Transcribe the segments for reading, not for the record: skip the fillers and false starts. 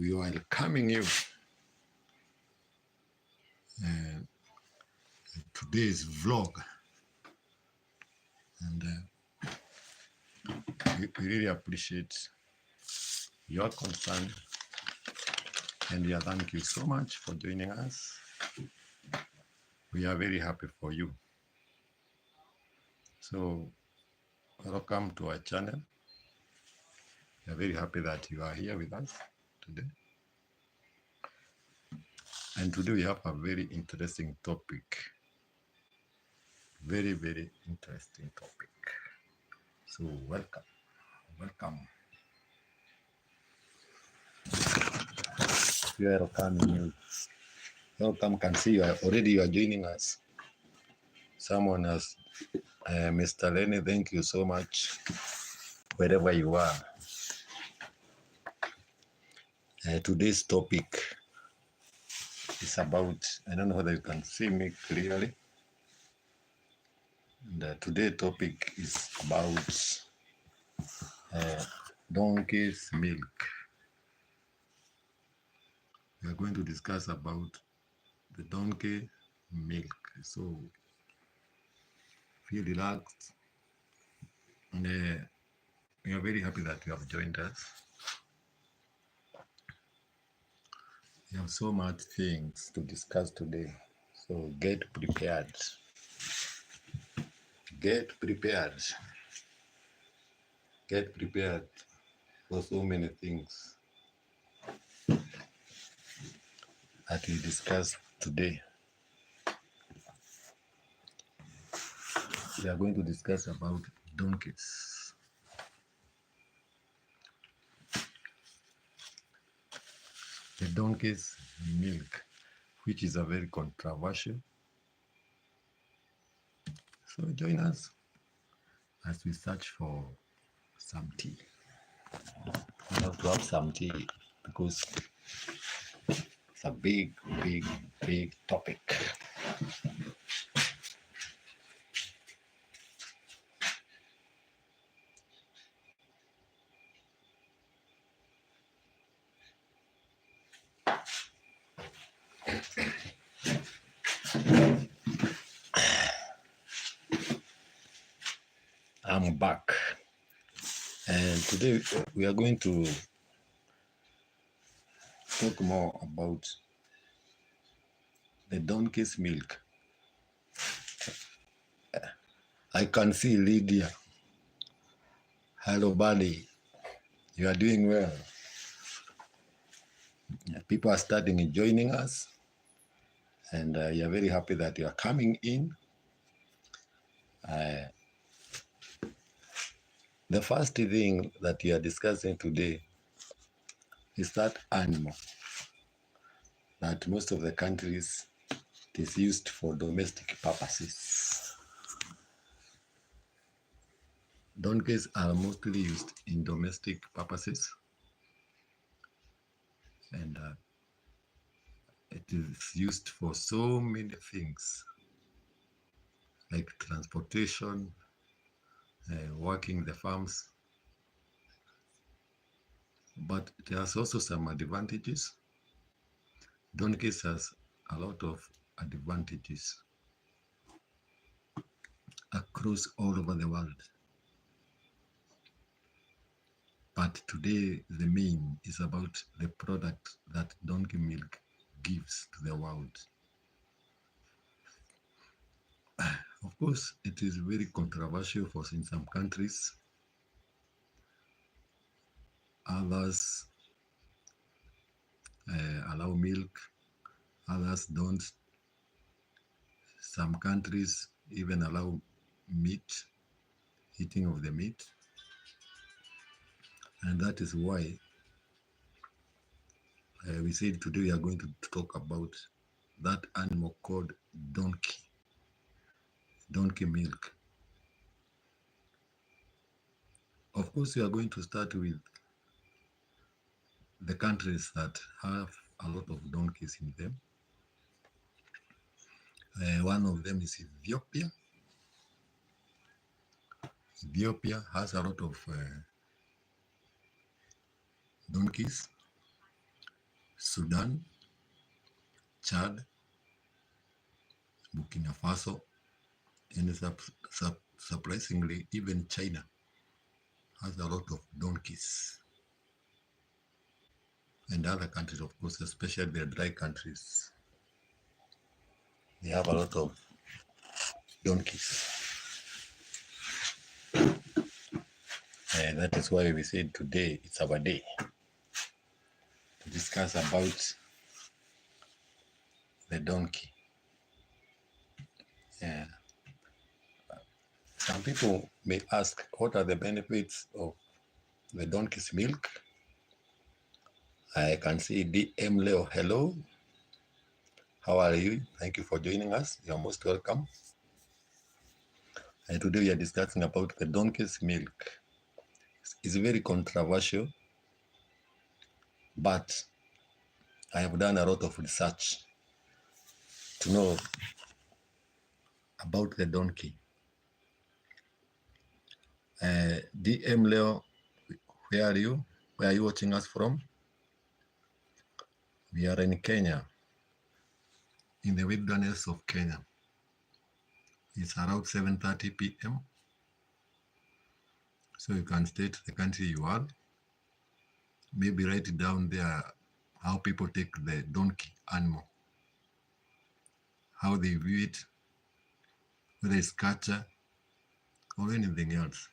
we are welcoming you in today's vlog, and we really appreciate your concern, and yeah, thank you so much for joining us. We are very happy for you. So welcome to our channel. We are very happy that you are here with us today. And today we have a very interesting topic. Very, very interesting topic. So welcome. You are welcome. Welcome. Can see you are joining us. Someone has, Mr. Lenny, thank you so much, wherever you are. Today's topic is about, I don't know whether you can see me clearly. And today's topic is about donkey's milk. We are going to discuss about the donkey milk. So feel relaxed. And we are very happy that you have joined us. We have so much things to discuss today. So get prepared. Get prepared. Get prepared for so many things that we discuss today. We are going to discuss about donkeys. The donkey's milk, which is a very controversial. So join us as we search for some tea. We have to have some tea because it's a big, big, big topic. I'm back, and today we are going to talk more about the donkey's milk. I can see Lydia. Hello, buddy. You are doing well. People are starting joining us, and you are very happy that you are coming in. The first thing that we are discussing today is that animal that most of the countries it is used for domestic purposes. Donkeys are mostly used in domestic purposes, and it is used for so many things like transportation, working the farms. But it has also some advantages. Donkeys has a lot of advantages across all over the world. But today the main is about the product that donkey milk gives to the world. Of course, it is very controversial in some countries. Others allow milk, others don't. Some countries even allow meat, eating of the meat. And that is why we said today we are going to talk about that animal called donkey milk. Of course, we are going to start with the countries that have a lot of donkeys in them. One of them is Ethiopia. Ethiopia has a lot of donkeys. Sudan, Chad, Burkina Faso, and surprisingly, even China has a lot of donkeys. And other countries, of course, especially the dry countries, they have a lot of donkeys. And that is why we said today it's our day to discuss about the donkey. Yeah. Some people may ask, what are the benefits of the donkey's milk? I can see DM Leo, hello. How are you? Thank you for joining us. You're most welcome. And today we are discussing about the donkey's milk. It's very controversial, but I have done a lot of research to know about the donkey. DM Leo, where are you? Where are you watching us from? We are in Kenya, in the wilderness of Kenya. It's around 7:30 p.m. So you can state the country you are. Maybe write down there how people take the donkey animal, how they view it, whether it's culture or anything else.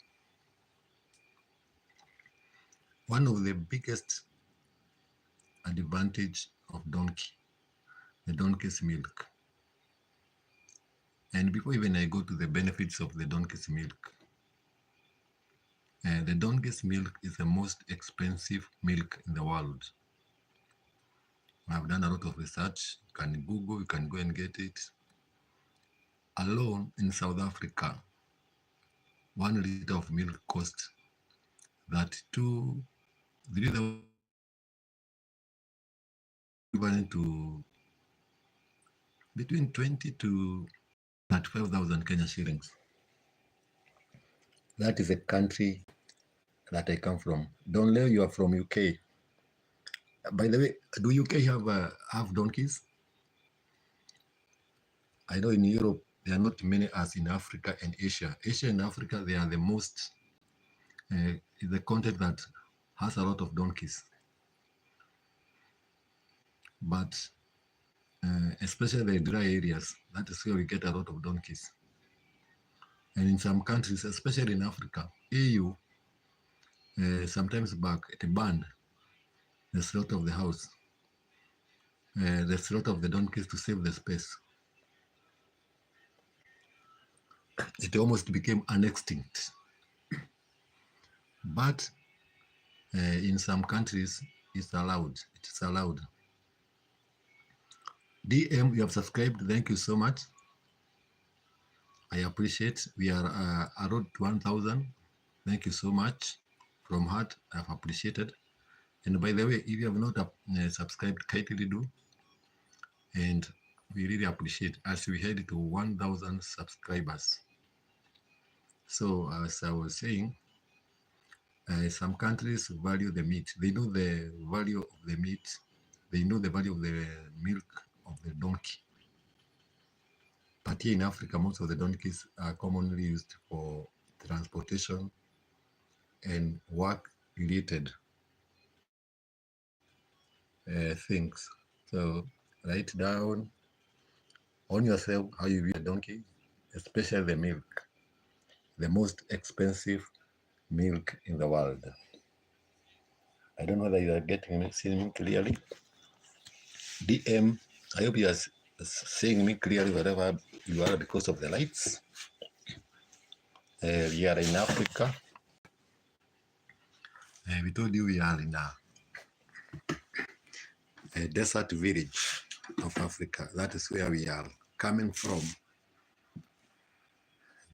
One of the biggest advantage of donkey, the donkey's milk. And before even I go to the benefits of the donkey's milk, the donkey's milk is the most expensive milk in the world. I've done a lot of research. You can Google, you can go and get it. Alone in South Africa, 1 liter of milk costs that 3,000 equivalent to between 20 to 35,000 Kenya shillings. That is the country that I come from. Don't Leo, you are from UK. By the way, do UK have donkeys? I know in Europe, there are not many as in Africa and Asia. Asia and Africa, they are the most, the continent that has a lot of donkeys. But especially the dry areas, that is where we get a lot of donkeys. And in some countries, especially in Africa, EU, sometimes back it banned the slaughter of the house, the slaughter of the donkeys to save the space. It almost became an extinct. But in some countries, it's allowed. It is allowed. DM, you have subscribed. Thank you so much. I appreciate. We are around 1,000. Thank you so much. From heart, I've appreciated. And by the way, if you have not subscribed, kindly do. And we really appreciate as we head to 1,000 subscribers. So as I was saying, some countries value the meat. They know the value of the meat. They know the value of the milk of the donkey. But here in Africa, most of the donkeys are commonly used for transportation and work-related things. So write down on yourself how you view a donkey, especially the milk, the most expensive milk in the world. I don't know whether you are getting me, seeing me clearly. DM, I hope you are seeing me clearly wherever you are because of the lights. We are in Africa. We told you we are in a desert village of Africa. That is where we are coming from.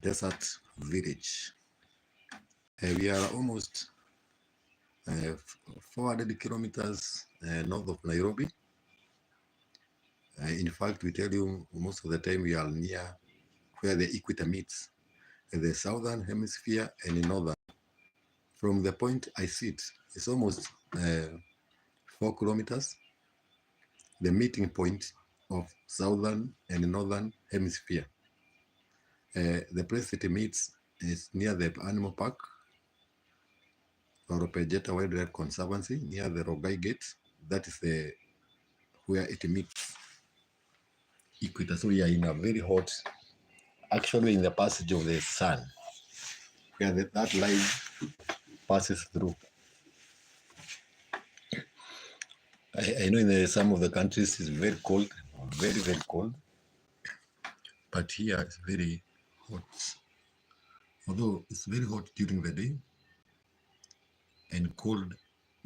Desert village. We are almost 400 kilometers north of Nairobi. In fact, we tell you most of the time we are near where the equator meets, in the southern hemisphere and in northern. From the point I sit, it's almost 4 kilometers. the meeting point of southern and northern hemisphere. The place it meets is near the animal park, Oropejeta Wildlife Conservancy, near the Rogai Gate. That is where it meets equator. So we are in a very hot, actually in the passage of the sun, where that line passes through. I know in some of the countries it's very cold, very, very cold. But here it's very hot. Although it's very hot during the day and cold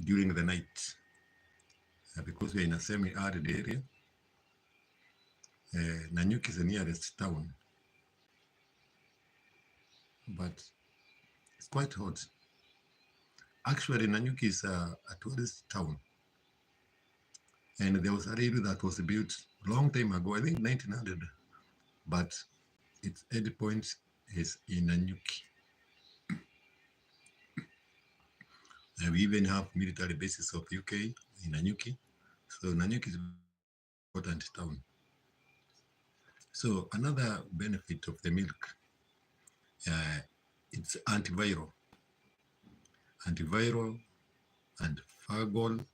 during the night. Because we're in a semi-arid area. Nanyuki is the nearest town. But it's quite hot. Actually, Nanyuki is a tourist town. And there was a railway that was built a long time ago, I think 1900. But its endpoint is in Nanyuki. We even have military bases of UK in Nanyuki. So Nanyuki is an important town. So another benefit of the milk, it's antiviral and fungal.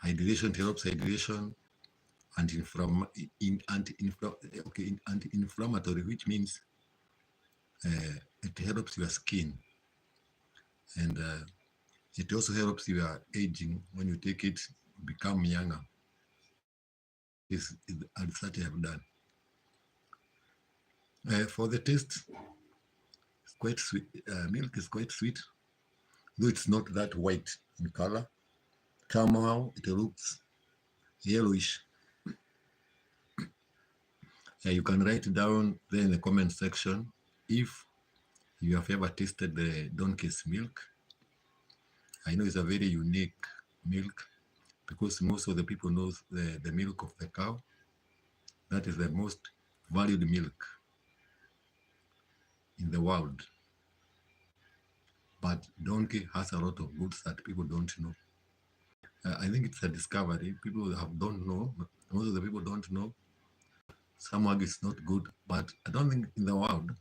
Hydration helps hydration, anti-inflammatory, which means it helps your skin, and it also helps your aging. When you take it, become younger. Is research I have done. For the taste, it's quite sweet. Milk is quite sweet, though it's not that white in color. Somehow it looks yellowish. You can write down there in the comment section if you have ever tasted the donkey's milk. I know it's a very unique milk because most of the people know the milk of the cow. That is the most valued milk in the world. But donkey has a lot of goods that people don't know. I think it's a discovery. People don't know. Most of the people don't know. Some argue it's not good, but I don't think in the world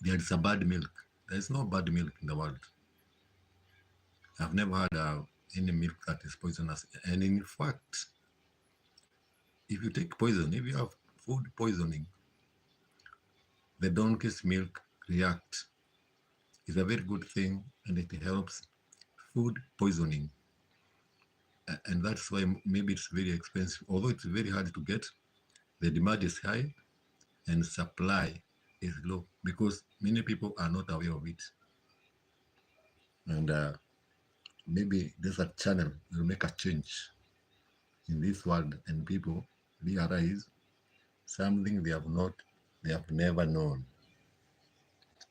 there is a bad milk. There is no bad milk in the world. I've never had any milk that is poisonous. And in fact, if you take poison, if you have food poisoning, the donkey's milk reacts. It's a very good thing, and it helps food poisoning. And that's why maybe it's very expensive. Although it's very hard to get, the demand is high and supply is low because many people are not aware of it. And maybe there's a channel will make a change in this world and people realize something they have never known.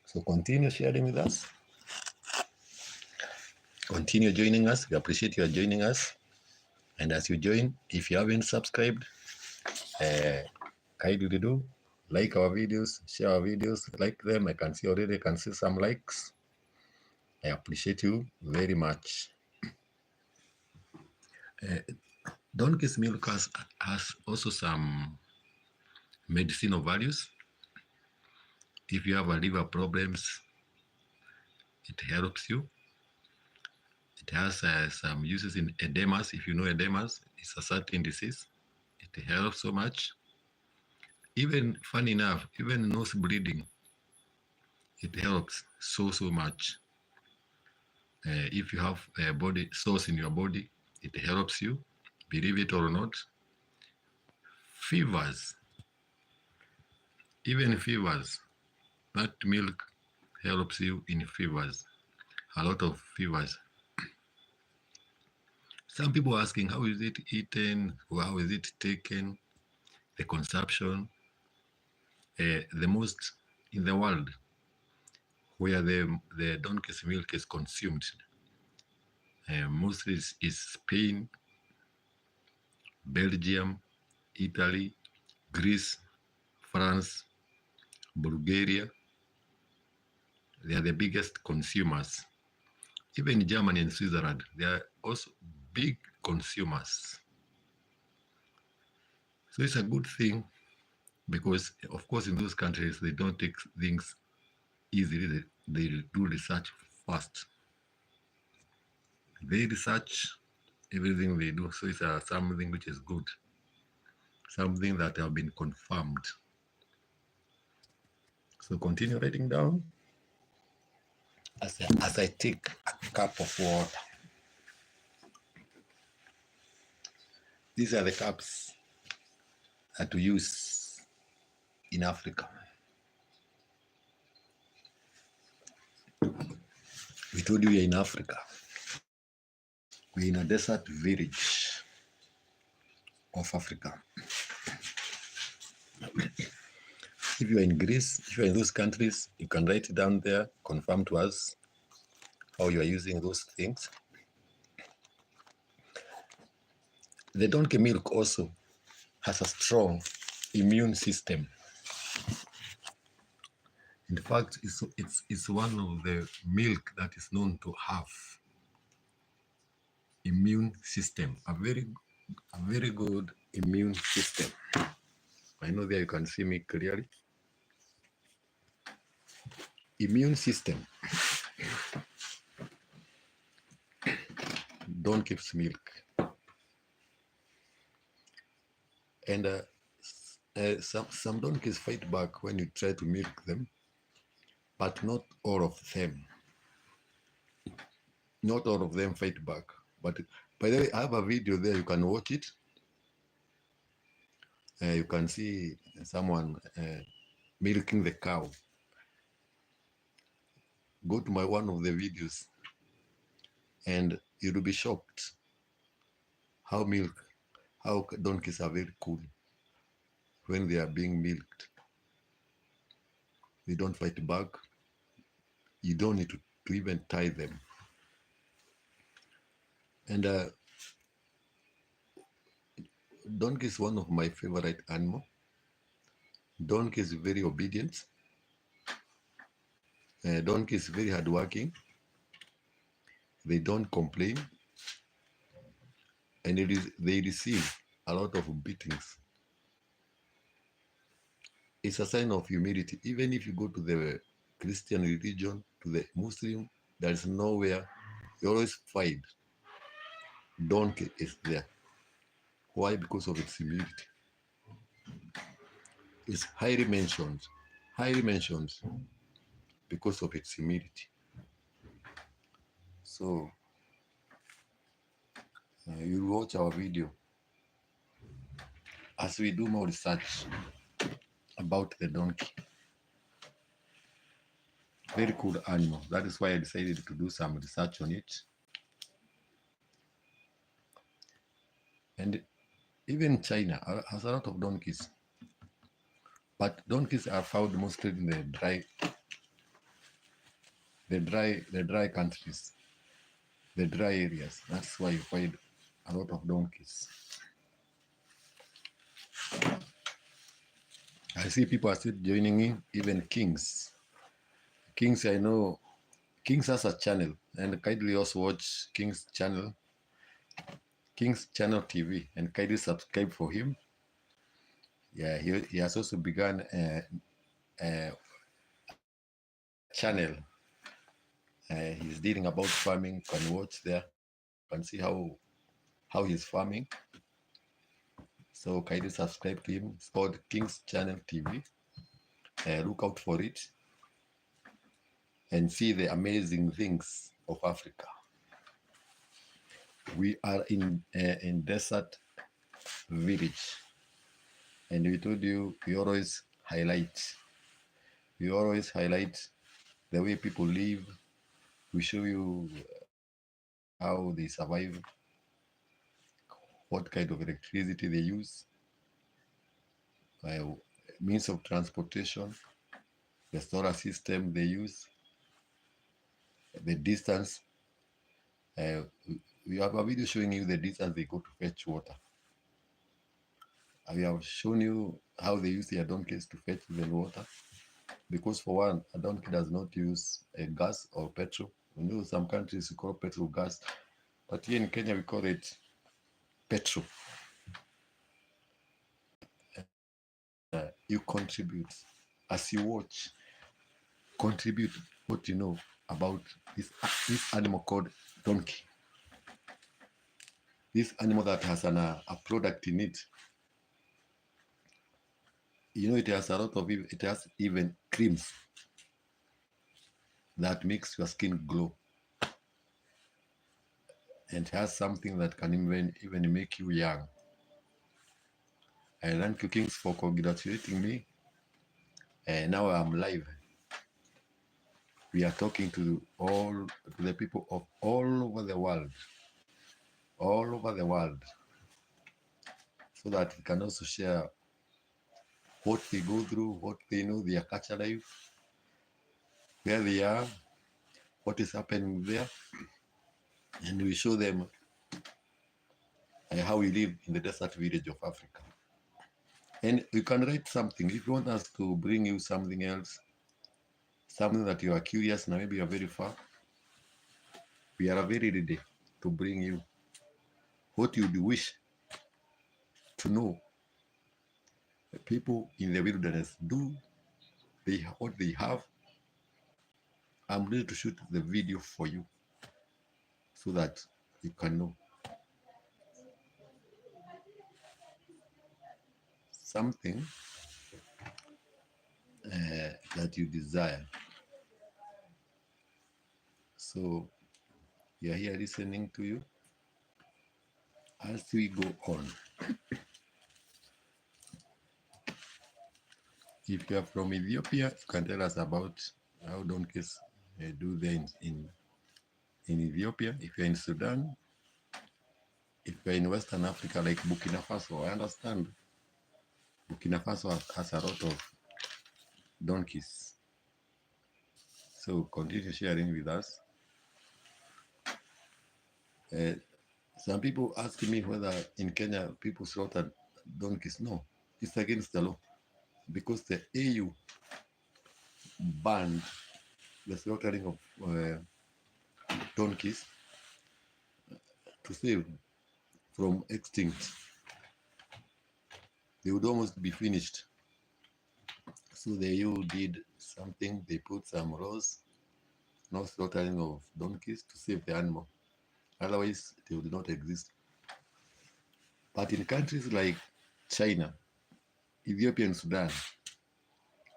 So continue sharing with us. Continue joining us. We appreciate you joining us. And as you join, if you haven't subscribed, kindly do like our videos, share our videos, like them. I can see some likes. I appreciate you very much. Donkey's milk has also some medicinal values. If you have liver problems, it helps you. It has some uses in edemas. If you know edemas, it's a certain disease. It helps so much. Even, funny enough, even nose bleeding, it helps so much. If you have body sores in your body, it helps you, believe it or not. Fevers, even fevers, that milk helps you in fevers, a lot of fevers. Some people are asking, how is it eaten? Or how is it taken? The consumption. The most in the world where the donkey's milk is consumed, mostly is Spain, Belgium, Italy, Greece, France, Bulgaria. They are the biggest consumers. Even Germany and Switzerland, they are also big consumers. So it's a good thing because, of course, in those countries, they don't take things easily. They do research first. They research everything they do. So it's something which is good, something that have been confirmed. So continue writing down as I take a cup of water. These are the cups that we use in Africa. We told you we are in Africa. We're in a desert village of Africa. If you are in Greece, if you are in those countries, you can write it down there, confirm to us how you are using those things. The donkey milk also has a strong immune system. In fact, it's one of the milk that is known to have immune system, a very good immune system. I know there you can see me clearly. Immune system. Donkey's milk. And some donkeys fight back when you try to milk them, but not all of them. Not all of them fight back. But by the way, I have a video there. You can watch it. You can see someone milking the cow. Go to one of the videos and you'll be shocked how donkeys are very cool when they are being milked. They don't fight back. You don't need to even tie them. And donkey is one of my favorite animals. Donkey is very obedient. Donkey is very hardworking. They don't complain. And they receive a lot of beatings. It's a sign of humility. Even if you go to the Christian religion, to the Muslim, there is nowhere you always find donkey is there. Why? Because of its humility. It's highly mentioned because of its humility. So you watch our video as we do more research about the donkey. Very cool animal. That is why I decided to do some research on it. And even China has a lot of donkeys. But donkeys are found mostly in the dry countries, the dry areas. That's why you find a lot of donkeys. I see people are still joining in, even Kings. Kings, I know, Kings has a channel, and kindly also watch King's channel TV, and kindly subscribe for him. Yeah, he has also begun a channel. He's dealing about farming. You can watch there. You can see how he's farming. So kindly subscribe to him. It's called King's Channel TV. Look out for it and see the amazing things of Africa. We are in desert village, and we told you we always highlight the way people live. We show you how they survive, what kind of electricity they use, means of transportation, the solar system they use, the distance. We have a video showing you the distance they go to fetch water. We have shown you how they use their donkeys to fetch the water. Because for one, a donkey does not use gas or petrol. We know some countries call petrol gas, but here in Kenya we call it petrol. You contribute as you watch. Contribute what you know about this animal called donkey. This animal that has a product in it. You know, it has a lot of, it has even creams that makes your skin glow. And has something that can even make you young. I thank you, Kings, for congratulating me. And now I'm live. We are talking to the people of all over the world, so that we can also share what they go through, what they know, their culture life, where they are, what is happening there, and we show them how we live in the desert village of Africa. And you can write something. If you want us to bring you something else, something that you are curious, now maybe you are very far, we are very ready to bring you what you would wish to know. The people in the wilderness do what they have. I'm ready to shoot the video for you so that you can know something that you desire. So we are here listening to you as we go on. If you are from Ethiopia, you can tell us about how donkeys do there in Ethiopia. If you're in Sudan, if you're in Western Africa like Burkina Faso, I understand Burkina Faso has a lot of donkeys. So continue sharing with us. Some people ask me whether in Kenya people slaughter donkeys. No, it's against the law because the AU banned the slaughtering of donkeys to save from extinct. They would almost be finished. So the AU did something, they put some laws, no slaughtering of donkeys to save the animal. Otherwise, they would not exist. But in countries like China, Ethiopia, and Sudan,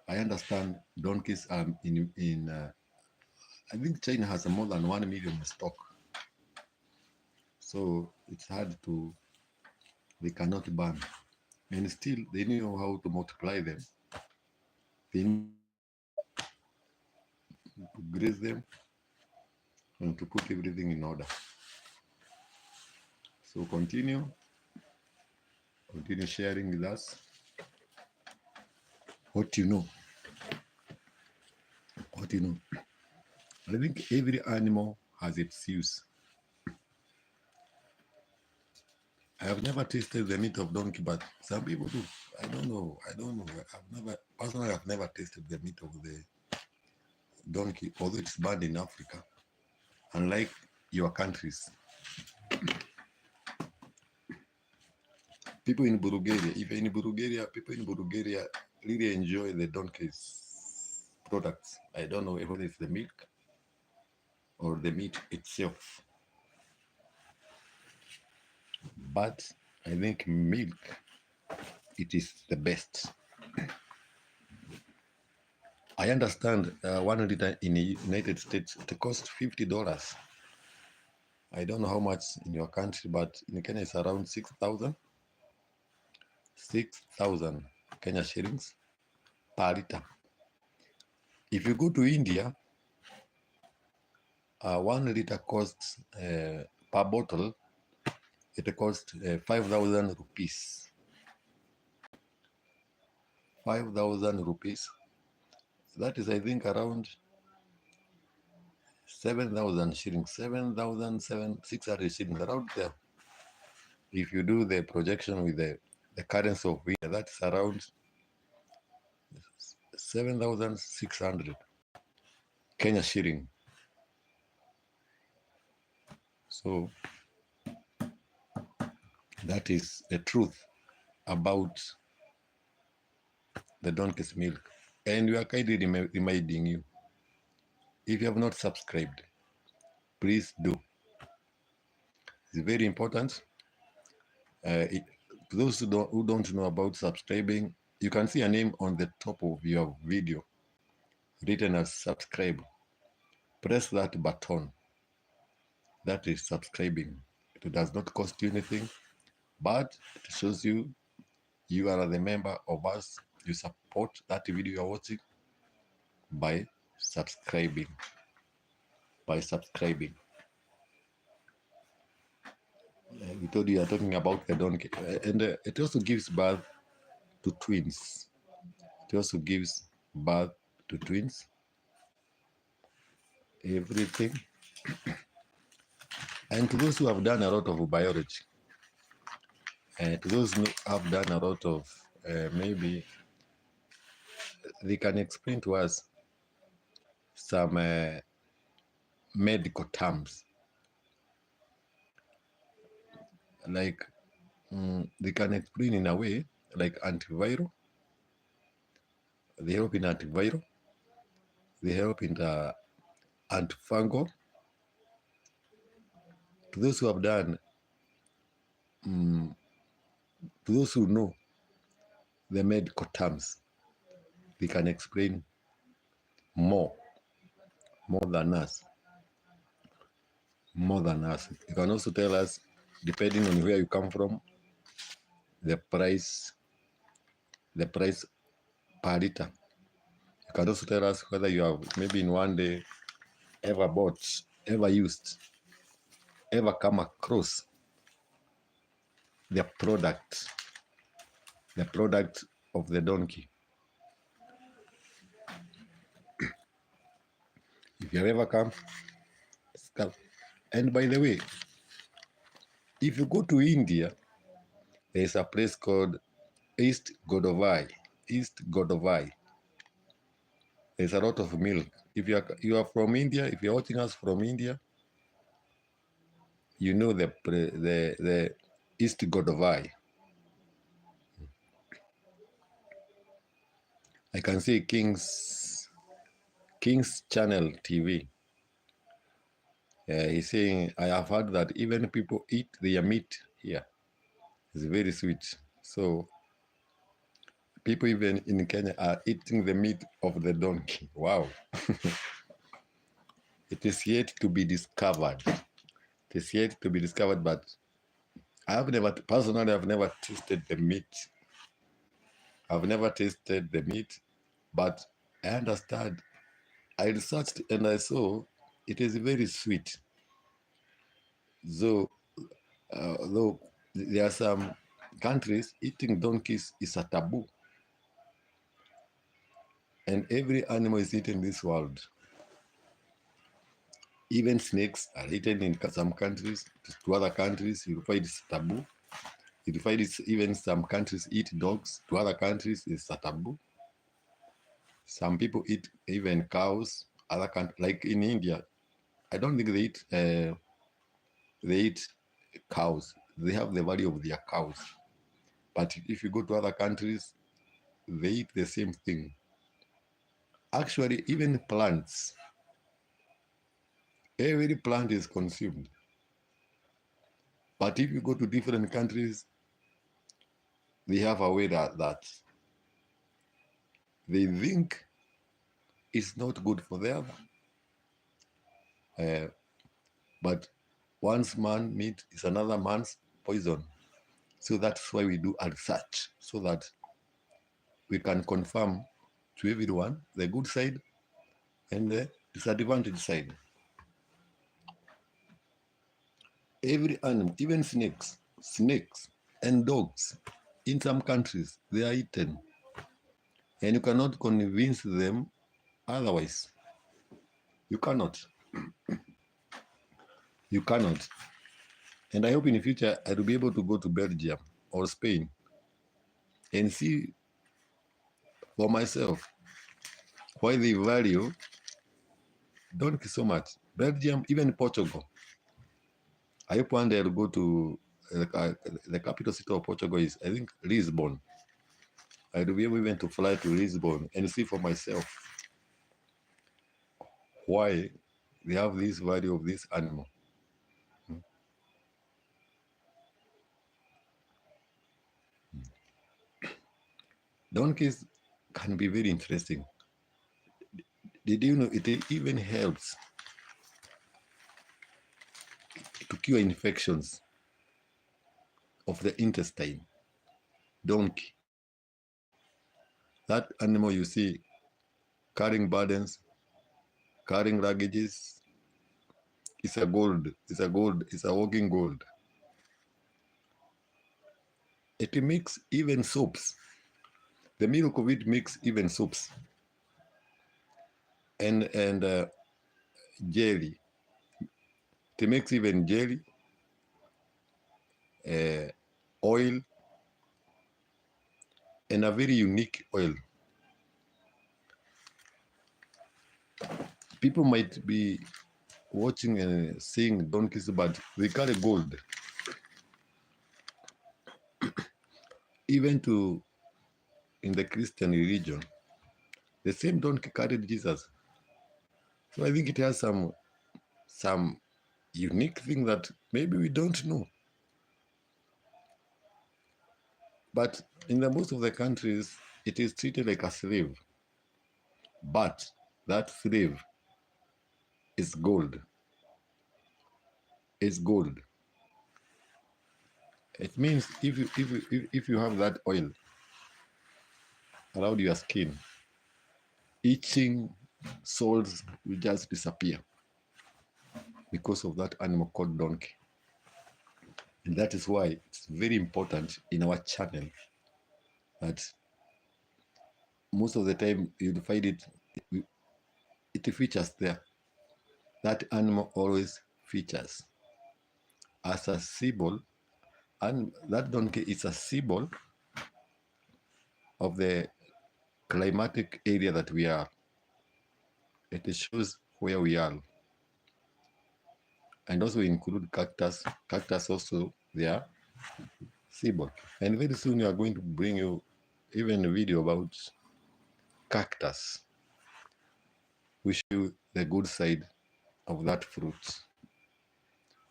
I understand donkeys are I think China has more than 1 million stock. So it's hard to, they cannot ban. And still, they know how to multiply them. They know to graze them and to put everything in order. So continue sharing with us what you know. What you know. I think every animal has its use. I have never tasted the meat of donkey, but some people do. I don't know. I've never tasted the meat of the donkey, although it's banned in Africa, unlike your countries. People in Bulgaria people in Bulgaria really enjoy the donkey's products. I don't know whether it's the milk or the meat itself. But I think milk, it is the best. I understand 1 liter in the United States, it costs $50. I don't know how much in your country, but in Kenya it's around 6,000 Kenya shillings per liter. If you go to India, 1 liter costs per bottle, it costs 5,000 rupees. 5,000 rupees. That is, I think, around 7,000 shillings, 7,600 shillings, around there. If you do the projection with the currency of India, that's around 7,600 Kenya shilling. So That is the truth about the donkey's milk. And we are kindly reminding you, if you have not subscribed, please do. It's very important. To those who don't know about subscribing, you can see a name on the top of your video written as subscribe. Press that button. That is subscribing. It does not cost you anything, but it shows you are the member of us. You support that video you are watching by subscribing. We told you are talking about the donkey, and it also gives birth to twins. It also gives birth to twins. Everything. And to those who have done a lot of biology, to those who have done a lot of maybe they can explain to us some medical terms, like they can explain in a way like antiviral. They help in antiviral. They help in the antifungal. To those who have done, to those who know the medical terms, they can explain more than us. You can also tell us, depending on where you come from, the price per liter. You can also tell us whether you have maybe in one day ever bought, ever used, ever come across the product of the donkey. If you have ever come, and by the way, if you go to India, there's a place called East Godavari. There's a lot of milk. If you are from India, if you're watching us from India, you know the East Godavari. I can see King's Channel TV. He's saying, I have heard that even people eat their meat here. It's very sweet. So people even in Kenya are eating the meat of the donkey. Wow. It is yet to be discovered. But I've never tasted the meat. But I understand. I researched and I saw it is very sweet. So, though there are some countries eating donkeys is a taboo. And every animal is eaten in this world. Even snakes are eaten in some countries. To other countries, you find it's taboo. You find it's even some countries eat dogs. To other countries, it's a taboo. Some people eat even cows. Other countries, like in India, I don't think they eat cows. They have the value of their cows. But if you go to other countries, they eat the same thing. Actually, even plants, every plant is consumed. But if you go to different countries, they have a way that they think it's not good for them. But one's man meat is another man's poison. So that's why we do a research, so that we can confirm to everyone the good side and the disadvantage side. Every animal, even snakes and dogs, in some countries, they are eaten. And you cannot convince them otherwise. You cannot. And I hope in the future I will be able to go to Belgium or Spain and see for myself why they value donkey so much. Belgium, even Portugal. I hope one day I'll go to the capital city of Portugal is, I think, Lisbon. I'll be able even to fly to Lisbon and see for myself why they have this value of this animal. Donkeys can be very interesting. Did you know it even helps to cure infections of the intestine? Donkey. That animal you see carrying burdens, carrying luggages, it's a gold, it's a walking gold. It makes even soaps. The milk of it makes even soaps. And jelly. It makes even jelly, oil, and a very unique oil. People might be watching and seeing donkeys, but they carry gold. Even to in the Christian religion, the same donkey carried Jesus. So I think it has some unique thing that maybe we don't know. But in the most of the countries, it is treated like a slave. But that slave is gold. It's gold. It means if you have that oil around your skin, itching sores will just disappear because of that animal called donkey. And that is why it's very important in our channel that most of the time you'll find it features there. That animal always features as a symbol, and that donkey is a symbol of the climatic area that we are. It shows where we are. And also include cactus. Cactus also their symbol. And very soon we are going to bring you even a video about cactus. We show you the good side of that fruit,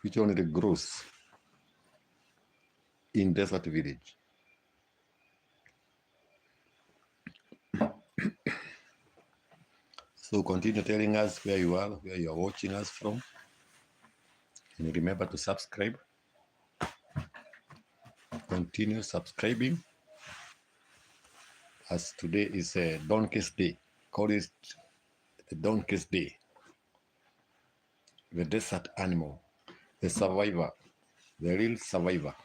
which only grows in desert village. So continue telling us where you are watching us from. And remember to subscribe. Continue subscribing, as today is a Donkey's Day. Call it the Donkey's Day. The desert animal, the survivor, the real survivor.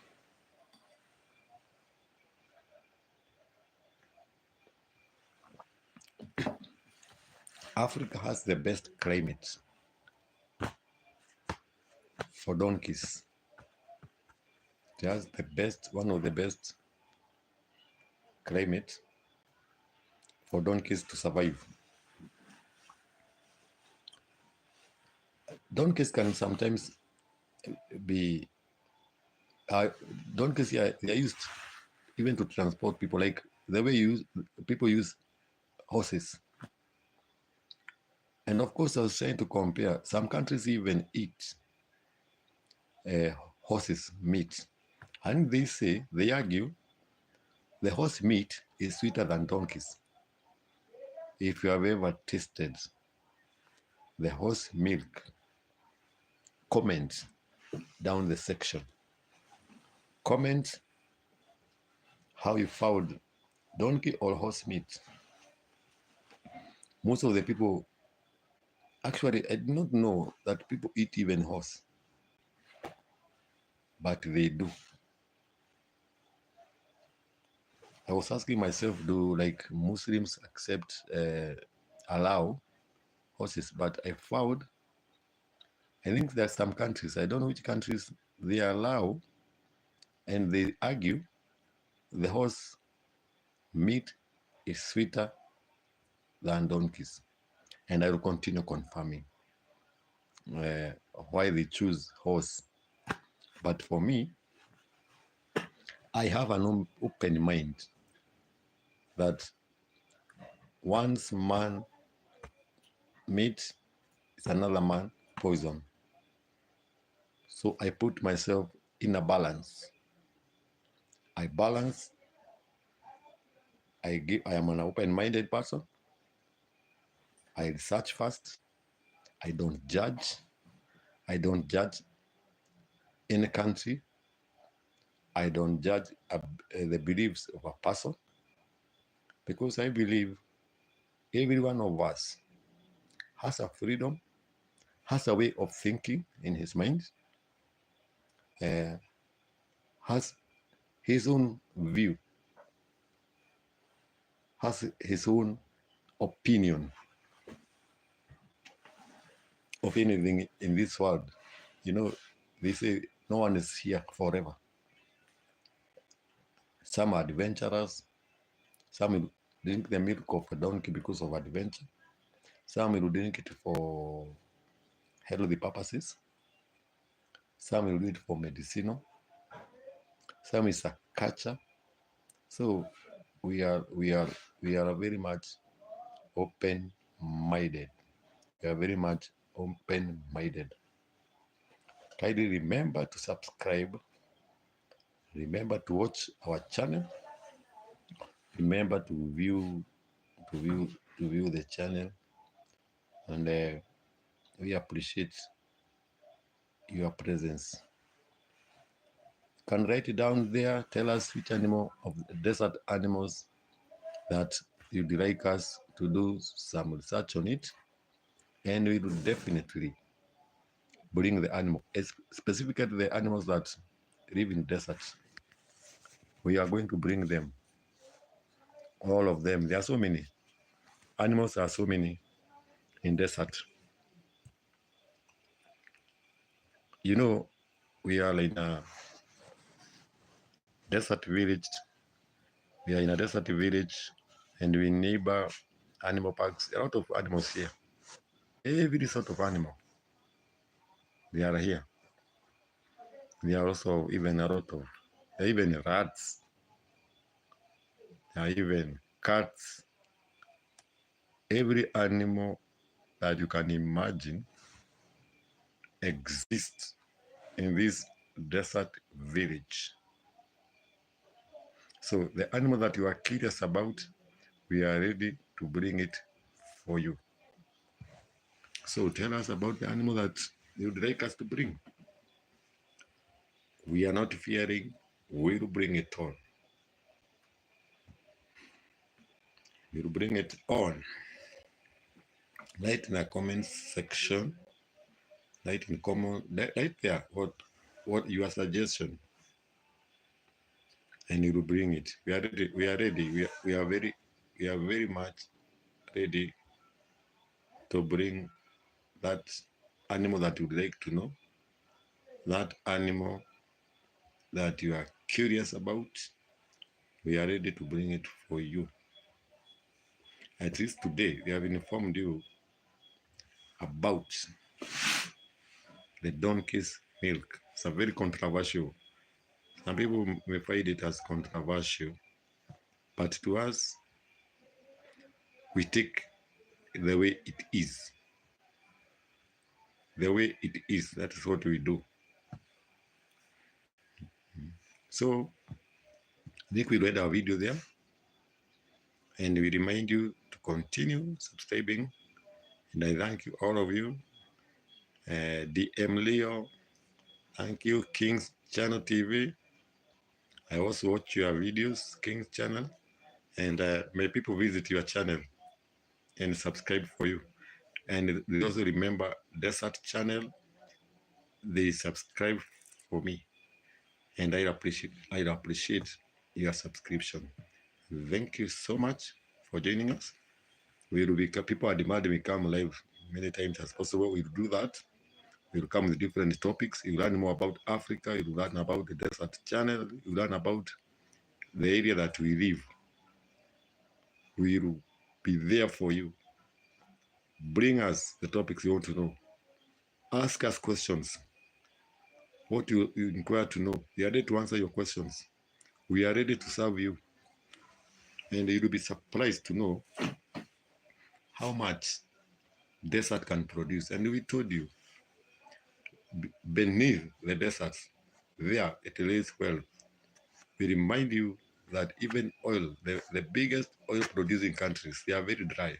Africa has the best climate for donkeys. It has the best, one of the best climate for donkeys to survive. Donkeys can sometimes be, donkeys here, they are used even to transport people, like the way people use horses. And of course, I was trying to compare. Some countries even eat horses' meat. And they argue, the horse meat is sweeter than donkeys. If you have ever tasted the horse milk, comment down the section. Comment how you found donkey or horse meat. Most of the people, actually, I did not know that people eat even horse, but they do. I was asking myself, do like Muslims allow horses? But I found, I think there are some countries, I don't know which countries, they allow, and they argue the horse meat is sweeter than donkeys. And I will continue confirming why they choose horse. But for me, I have an open mind that once man meat is another man poison. So I put myself in a balance. I balance. I am an open-minded person. I research first. I don't judge. I don't judge any country. I don't judge the beliefs of a person, because I believe every one of us has a freedom, has a way of thinking in his mind, has his own view, has his own opinion of anything in this world. You know, they say no one is here forever. Some are adventurers. Some will drink the milk of a donkey because of adventure. Some will drink it for healthy purposes. Some will do it for medicinal. Some is a culture. So we are very much open-minded. We are very much open-minded. Kindly remember to subscribe. Remember to watch our channel. Remember to view the channel, and we appreciate your presence. You can write it down there. Tell us which animal of the desert animals that you'd like us to do some research on it, and we will definitely bring the animal, specifically the animals that live in deserts. We are going to bring them, all of them. There are so many animals, are so many in desert. You know, we are in a desert village. We are in a desert village, and we neighbor animal parks. A lot of animals here. Every sort of animal, they are here. There are also even a lot of, even rats. There are even cats. Every animal that you can imagine exists in this desert village. So the animal that you are curious about, we are ready to bring it for you. So tell us about the animal that you would like us to bring. We are not fearing, we'll bring it on. We'll bring it on. Write in the comments section. Write in comment, right there what your suggestion, and you will bring it. We are ready. We are ready. We are very much ready to bring that animal that you would like to know, that animal that you are curious about. We are ready to bring it for you. At least today, we have informed you about the donkey's milk. It's a very controversial. Some people may find it as controversial, but to us, we take the way it is. The way it is, that is what we do. So I think we read our video there, and we remind you to continue subscribing. And I thank you, all of you. DM Leo, thank you. King's Channel TV. I also watch your videos, King's Channel, and may people visit your channel and subscribe for you. And they also remember Desert Channel. They subscribe for me, and I appreciate your subscription. Thank you so much for joining us. We will be, people are demanding we come live many times as possible. We'll do that. We'll come with different topics. You'll learn more about Africa. You'll learn about the Desert Channel. You'll learn about the area that we live. We will be there for you. Bring us the topics you want to know. Ask us questions. What you inquire to know. We are there to answer your questions. We are ready to serve you. And you'll be surprised to know how much desert can produce. And we told you, beneath the deserts, there it lays well. We remind you that even oil, the biggest oil producing countries, they are very dry.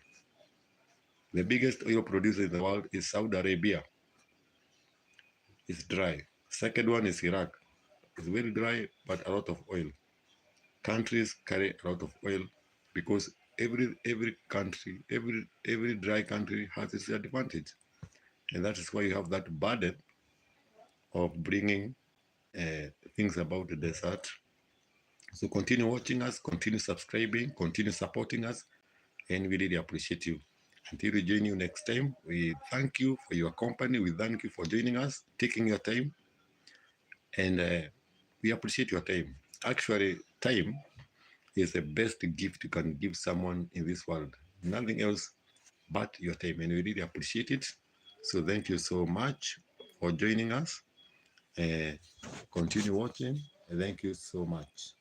The biggest oil producer in the world is Saudi Arabia. It's dry. Second one is Iraq. It's very dry, but a lot of oil. Countries carry a lot of oil because every country, every dry country has its advantage. And that is why you have that burden of bringing things about the desert. So continue watching us, continue subscribing, continue supporting us, and we really appreciate you. Until we join you next time, we thank you for your company. We thank you for joining us, taking your time, and we appreciate your time. Actually, time is the best gift you can give someone in this world. Nothing else but your time, and we really appreciate it. So thank you so much for joining us. Continue watching. Thank you so much.